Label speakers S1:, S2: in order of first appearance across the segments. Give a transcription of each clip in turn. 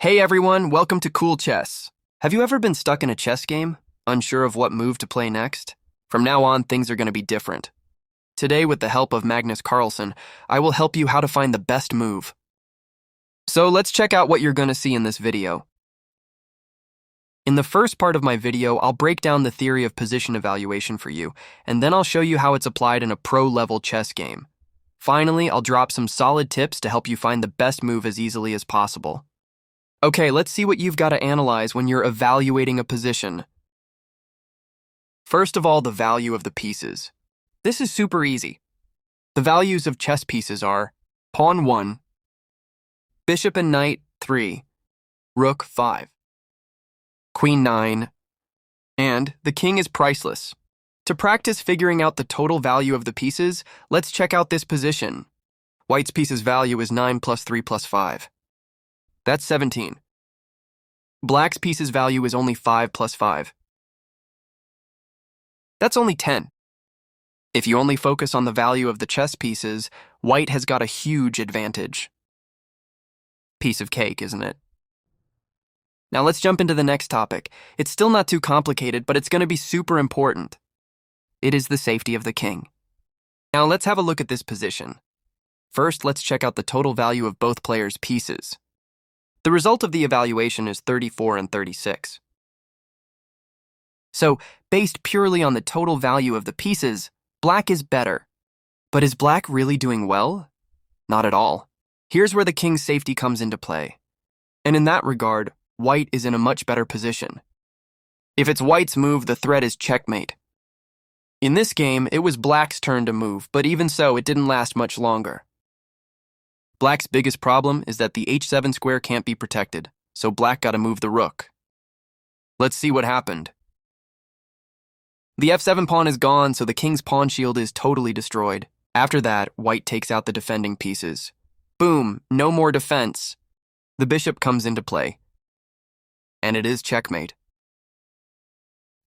S1: Hey everyone, welcome to Cool Chess. Have you ever been stuck in a chess game, unsure of what move to play next? From now on, things are going to be different. Today, with the help of Magnus Carlsen, I will help you how to find the best move. So let's check out what you're going to see in this video. In the first part of my video, I'll break down the theory of position evaluation for you, and then I'll show you how it's applied in a pro-level chess game. Finally, I'll drop some solid tips to help you find the best move as easily as possible. Okay, let's see what you've got to analyze when you're evaluating a position. First of all, the value of the pieces. This is super easy. The values of chess pieces are pawn 1, bishop and knight 3, rook 5, queen 9, and the king is priceless. To practice figuring out the total value of the pieces, let's check out this position. White's piece's value is 9 plus 3 plus 5. That's 17. Black's piece's value is only 5 plus 5. That's only 10. If you only focus on the value of the chess pieces, White has got a huge advantage. Piece of cake, isn't it? Now let's jump into the next topic. It's still not too complicated, but it's going to be super important. It is the safety of the king. Now let's have a look at this position. First, let's check out the total value of both players' pieces. The result of the evaluation is 34 and 36. So, based purely on the total value of the pieces, Black is better. But is Black really doing well? Not at all. Here's where the king's safety comes into play. And in that regard, White is in a much better position. If it's White's move, the threat is checkmate. In this game, it was Black's turn to move, but even so, it didn't last much longer. Black's biggest problem is that the h7 square can't be protected, so Black got to move the rook. Let's see what happened. The f7 pawn is gone, so the king's pawn shield is totally destroyed. After that, White takes out the defending pieces. Boom, no more defense. The bishop comes into play. And it is checkmate.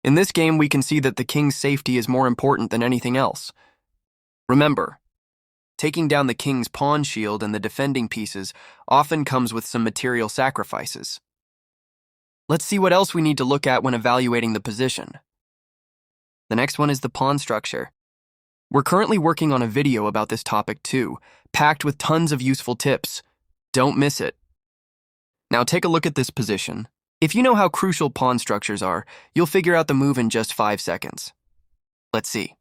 S1: In this game, we can see that the king's safety is more important than anything else. Remember, taking down the king's pawn shield and the defending pieces often comes with some material sacrifices. Let's see what else we need to look at when evaluating the position. The next one is the pawn structure. We're currently working on a video about this topic too, packed with tons of useful tips. Don't miss it. Now take a look at this position. If you know how crucial pawn structures are, you'll figure out the move in just 5 seconds. Let's see.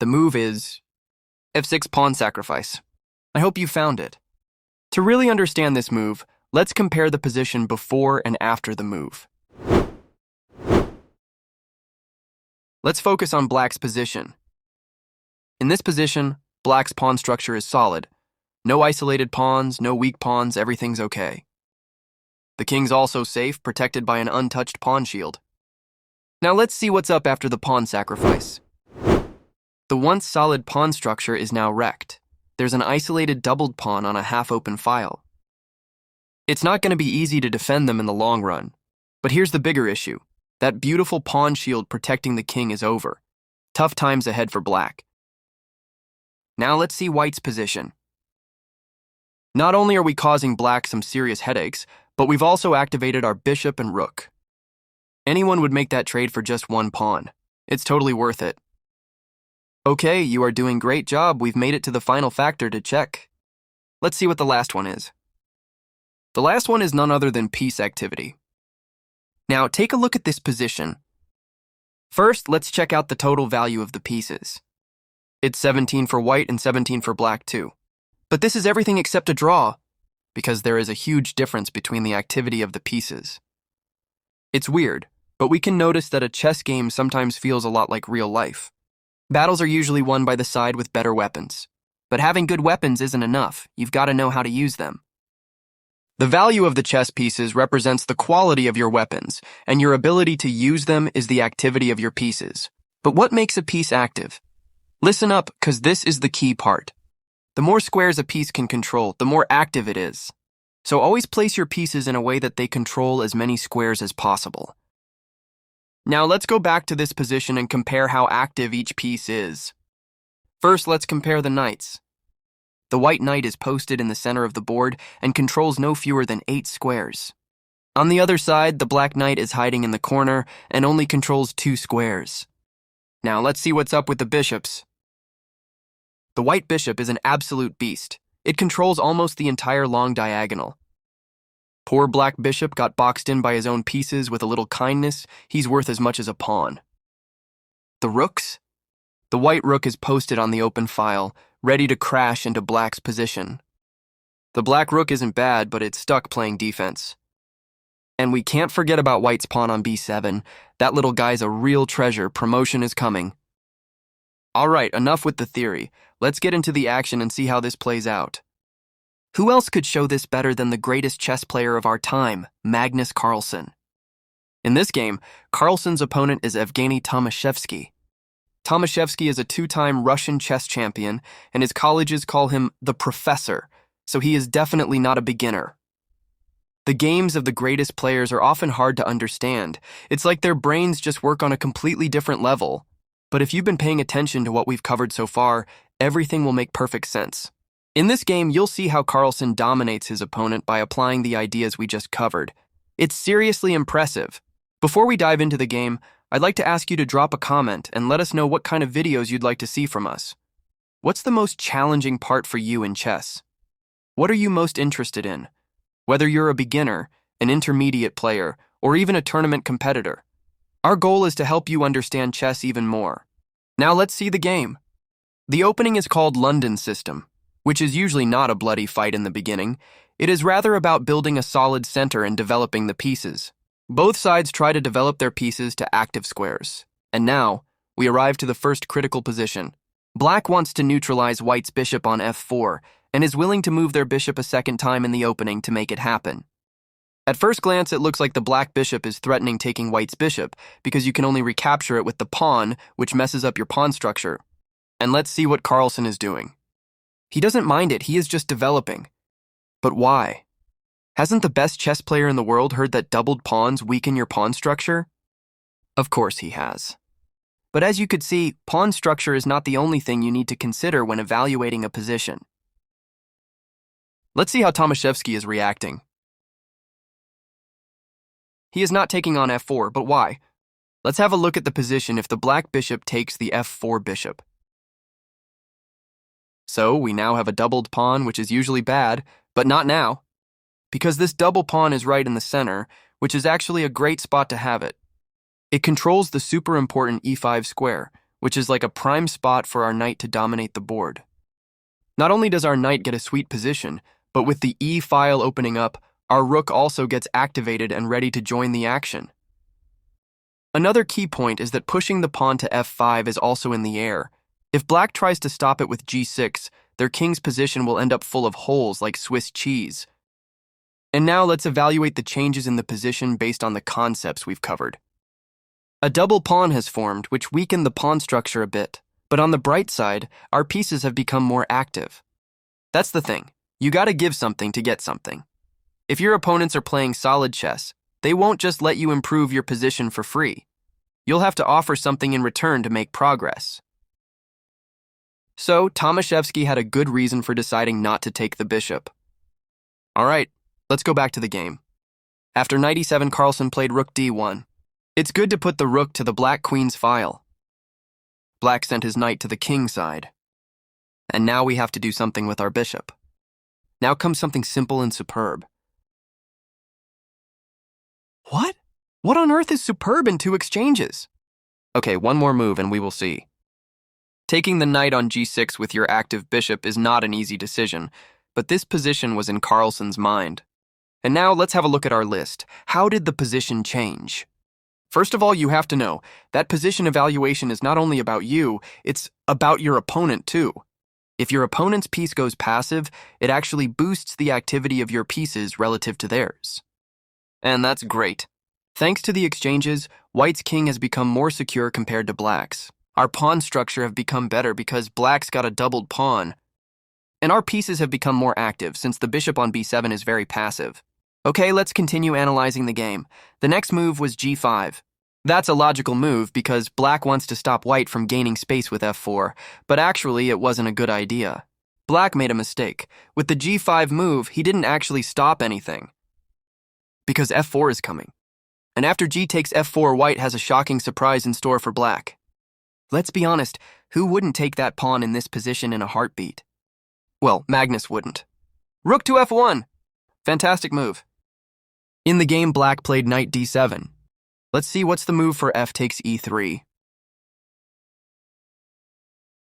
S1: The move is f6 pawn sacrifice. I hope you found it. To really understand this move, let's compare the position before and after the move. Let's focus on Black's position. In this position, Black's pawn structure is solid. No isolated pawns, no weak pawns, everything's okay. The king's also safe, protected by an untouched pawn shield. Now let's see what's up after the pawn sacrifice. The once solid pawn structure is now wrecked. There's an isolated doubled pawn on a half-open file. It's not going to be easy to defend them in the long run. But here's the bigger issue. That beautiful pawn shield protecting the king is over. Tough times ahead for Black. Now let's see White's position. Not only are we causing Black some serious headaches, but we've also activated our bishop and rook. Anyone would make that trade for just one pawn. It's totally worth it. Okay, you are doing great job. We've made it to the final factor to check. Let's see what the last one is. The last one is none other than piece activity. Now, take a look at this position. First, let's check out the total value of the pieces. It's 17 for White and 17 for Black too. But this is everything except a draw, because there is a huge difference between the activity of the pieces. It's weird, but we can notice that a chess game sometimes feels a lot like real life. Battles are usually won by the side with better weapons. But having good weapons isn't enough. You've got to know how to use them. The value of the chess pieces represents the quality of your weapons, and your ability to use them is the activity of your pieces. But what makes a piece active? Listen up, because this is the key part. The more squares a piece can control, the more active it is. So always place your pieces in a way that they control as many squares as possible. Now let's go back to this position and compare how active each piece is. First, let's compare the knights. The white knight is posted in the center of the board and controls no fewer than 8 squares. On the other side, the black knight is hiding in the corner and only controls 2 squares. Now let's see what's up with the bishops. The white bishop is an absolute beast. It controls almost the entire long diagonal. Poor black bishop got boxed in by his own pieces. With a little kindness, he's worth as much as a pawn. The rooks? The white rook is posted on the open file, ready to crash into black's position. The black rook isn't bad, but it's stuck playing defense. And we can't forget about white's pawn on b7. That little guy's a real treasure. Promotion is coming. All right, enough with the theory. Let's get into the action and see how this plays out. Who else could show this better than the greatest chess player of our time, Magnus Carlsen? In this game, Carlsen's opponent is Evgeny Tomaszewski. Tomaszewski is a 2-time Russian chess champion, and his colleges call him the Professor, so he is definitely not a beginner. The games of the greatest players are often hard to understand. It's like their brains just work on a completely different level. But if you've been paying attention to what we've covered so far, everything will make perfect sense. In this game, you'll see how Carlsen dominates his opponent by applying the ideas we just covered. It's seriously impressive. Before we dive into the game, I'd like to ask you to drop a comment and let us know what kind of videos you'd like to see from us. What's the most challenging part for you in chess? What are you most interested in? Whether you're a beginner, an intermediate player, or even a tournament competitor. Our goal is to help you understand chess even more. Now let's see the game. The opening is called London System, which is usually not a bloody fight in the beginning. It is rather about building a solid center and developing the pieces. Both sides try to develop their pieces to active squares. And now, we arrive to the first critical position. Black wants to neutralize white's bishop on f4, and is willing to move their bishop a second time in the opening to make it happen. At first glance, it looks like the black bishop is threatening taking white's bishop, because you can only recapture it with the pawn, which messes up your pawn structure. And let's see what Carlsen is doing. He doesn't mind it, he is just developing. But why? Hasn't the best chess player in the world heard that doubled pawns weaken your pawn structure? Of course he has. But as you could see, pawn structure is not the only thing you need to consider when evaluating a position. Let's see how Tomaszewski is reacting. He is not taking on f4, but why? Let's have a look at the position if the black bishop takes the f4 bishop. So we now have a doubled pawn, which is usually bad, but not now, because this double pawn is right in the center, which is actually a great spot to have it. It controls the super important e5 square, which is like a prime spot for our knight to dominate the board. Not only does our knight get a sweet position, but with the e file opening up, our rook also gets activated and ready to join the action. Another key point is that pushing the pawn to f5 is also in the air. If black tries to stop it with g6, their king's position will end up full of holes like Swiss cheese. And now let's evaluate the changes in the position based on the concepts we've covered. A double pawn has formed, which weakened the pawn structure a bit, but on the bright side, our pieces have become more active. That's the thing. You gotta give something to get something. If your opponents are playing solid chess, they won't just let you improve your position for free. You'll have to offer something in return to make progress. So, Tomaszewski had a good reason for deciding not to take the bishop. All right, let's go back to the game. After knight e7, Carlsen played rook d1. It's good to put the rook to the black queen's file. Black sent his knight to the king side. And now we have to do something with our bishop. Now comes something simple and superb. What? What on earth is superb in 2 exchanges? Okay, one more move and we will see. Taking the knight on g6 with your active bishop is not an easy decision, but this position was in Carlsen's mind. And now let's have a look at our list. How did the position change? First of all, you have to know that position evaluation is not only about you, it's about your opponent too. If your opponent's piece goes passive, it actually boosts the activity of your pieces relative to theirs. And that's great. Thanks to the exchanges, white's king has become more secure compared to black's. Our pawn structure have become better because black's got a doubled pawn. And our pieces have become more active since the bishop on b7 is very passive. Okay, let's continue analyzing the game. The next move was g5. That's a logical move because black wants to stop white from gaining space with f4, but actually it wasn't a good idea. Black made a mistake. With the g5 move, he didn't actually stop anything, because f4 is coming. And after g takes f4, white has a shocking surprise in store for black. Let's be honest, who wouldn't take that pawn in this position in a heartbeat? Well, Magnus wouldn't. Rook to f1. Fantastic move. In the game, black played knight d7. Let's see what's the move for f takes e3.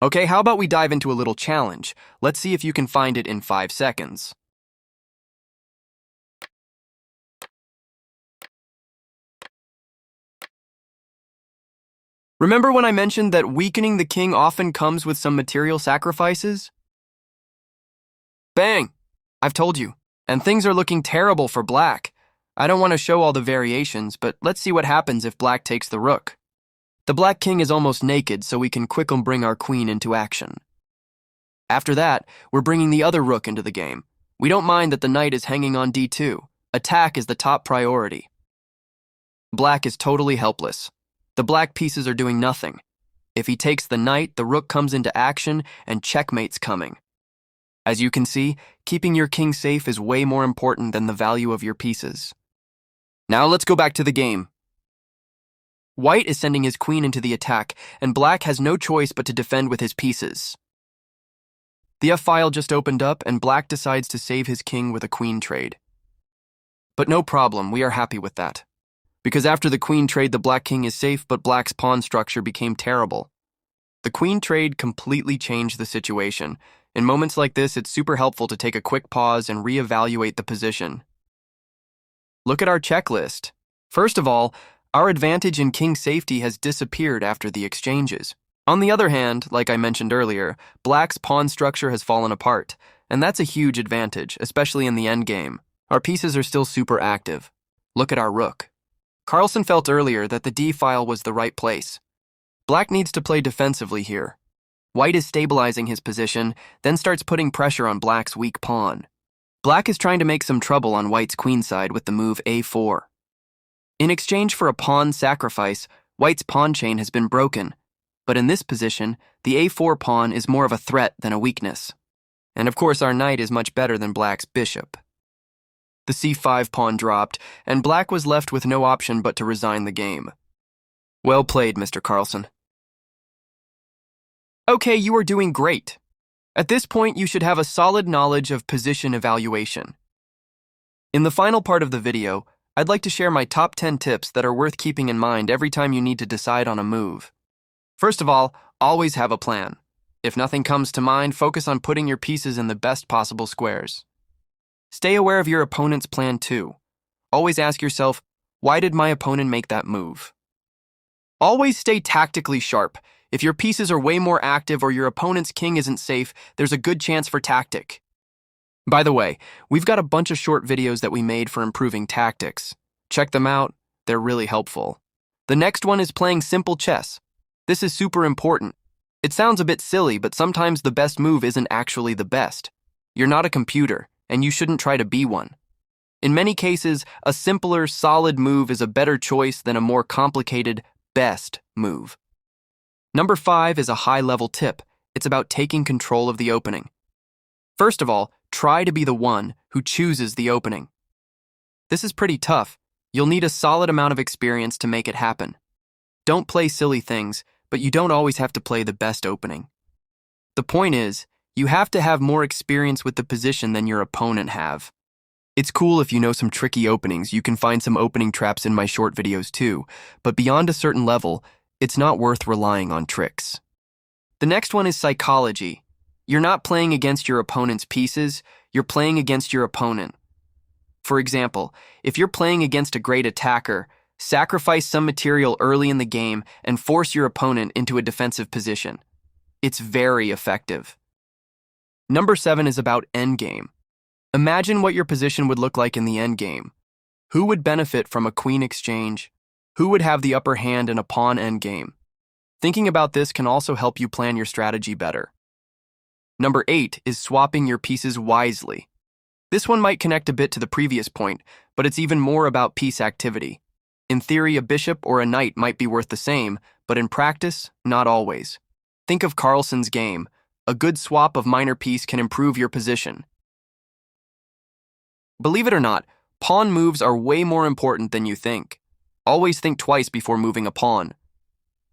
S1: Okay, how about we dive into a little challenge? Let's see if you can find it in 5 seconds. Remember when I mentioned that weakening the king often comes with some material sacrifices? Bang! I've told you. And things are looking terrible for black. I don't want to show all the variations, but let's see what happens if black takes the rook. The black king is almost naked, so we can quickly bring our queen into action. After that, we're bringing the other rook into the game. We don't mind that the knight is hanging on d2. Attack is the top priority. Black is totally helpless. The black pieces are doing nothing. If he takes the knight, the rook comes into action and checkmate's coming. As you can see, keeping your king safe is way more important than the value of your pieces. Now let's go back to the game. White is sending his queen into the attack, and black has no choice but to defend with his pieces. The f-file just opened up, and black decides to save his king with a queen trade. But no problem, we are happy with that. Because after the queen trade, the black king is safe, but black's pawn structure became terrible. The queen trade completely changed the situation. In moments like this, it's super helpful to take a quick pause and reevaluate the position. Look at our checklist. First of all, our advantage in king safety has disappeared after the exchanges. On the other hand, like I mentioned earlier, black's pawn structure has fallen apart, and that's a huge advantage, especially in the endgame. Our pieces are still super active. Look at our rook. Carlsen felt earlier that the d-file was the right place. Black needs to play defensively here. White is stabilizing his position, then starts putting pressure on black's weak pawn. Black is trying to make some trouble on white's queenside with the move a4. In exchange for a pawn sacrifice, white's pawn chain has been broken, but in this position, the a4 pawn is more of a threat than a weakness. And of course, our knight is much better than black's bishop. The c5 pawn dropped, and black was left with no option but to resign the game. Well played, Mr. Carlsen. Okay, you are doing great. At this point, you should have a solid knowledge of position evaluation. In the final part of the video, I'd like to share my top 10 tips that are worth keeping in mind every time you need to decide on a move. First of all, always have a plan. If nothing comes to mind, focus on putting your pieces in the best possible squares. Stay aware of your opponent's plan too. Always ask yourself, why did my opponent make that move? Always stay tactically sharp. If your pieces are way more active or your opponent's king isn't safe, there's a good chance for tactic. By the way, we've got a bunch of short videos that we made for improving tactics. Check them out, they're really helpful. The next one is playing simple chess. This is super important. It sounds a bit silly, but sometimes the best move isn't actually the best. You're not a computer, and you shouldn't try to be one. In many cases, a simpler, solid move is a better choice than a more complicated, best move. Number 5 is a high-level tip. It's about taking control of the opening. First of all, try to be the one who chooses the opening. This is pretty tough. You'll need a solid amount of experience to make it happen. Don't play silly things, but you don't always have to play the best opening. The point is, you have to have more experience with the position than your opponent have. It's cool if you know some tricky openings. You can find some opening traps in my short videos too, but beyond a certain level, it's not worth relying on tricks. The next one is psychology. You're not playing against your opponent's pieces, you're playing against your opponent. For example, if you're playing against a great attacker, sacrifice some material early in the game and force your opponent into a defensive position. It's very effective. Number 7 is about endgame. Imagine what your position would look like in the endgame. Who would benefit from a queen exchange? Who would have the upper hand in a pawn endgame? Thinking about this can also help you plan your strategy better. Number 8 is swapping your pieces wisely. This one might connect a bit to the previous point, but it's even more about piece activity. In theory, a bishop or a knight might be worth the same, but in practice, not always. Think of Carlsen's game. A good swap of minor piece can improve your position. Believe it or not, pawn moves are way more important than you think. Always think twice before moving a pawn.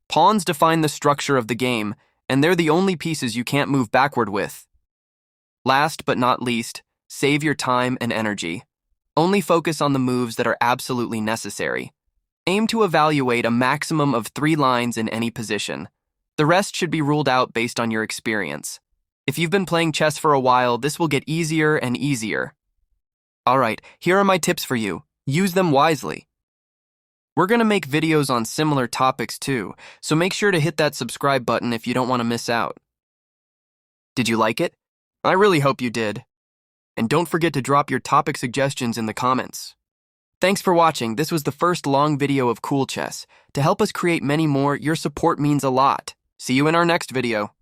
S1: Pawns define the structure of the game, and they're the only pieces you can't move backward with. Last but not least, save your time and energy. Only focus on the moves that are absolutely necessary. Aim to evaluate a maximum of 3 lines in any position. The rest should be ruled out based on your experience. If you've been playing chess for a while, this will get easier and easier. Alright, here are my tips for you. Use them wisely. We're going to make videos on similar topics too, so make sure to hit that subscribe button if you don't want to miss out. Did you like it? I really hope you did. And don't forget to drop your topic suggestions in the comments. Thanks for watching. This was the first long video of Cool Chess. To help us create many more, your support means a lot. See you in our next video.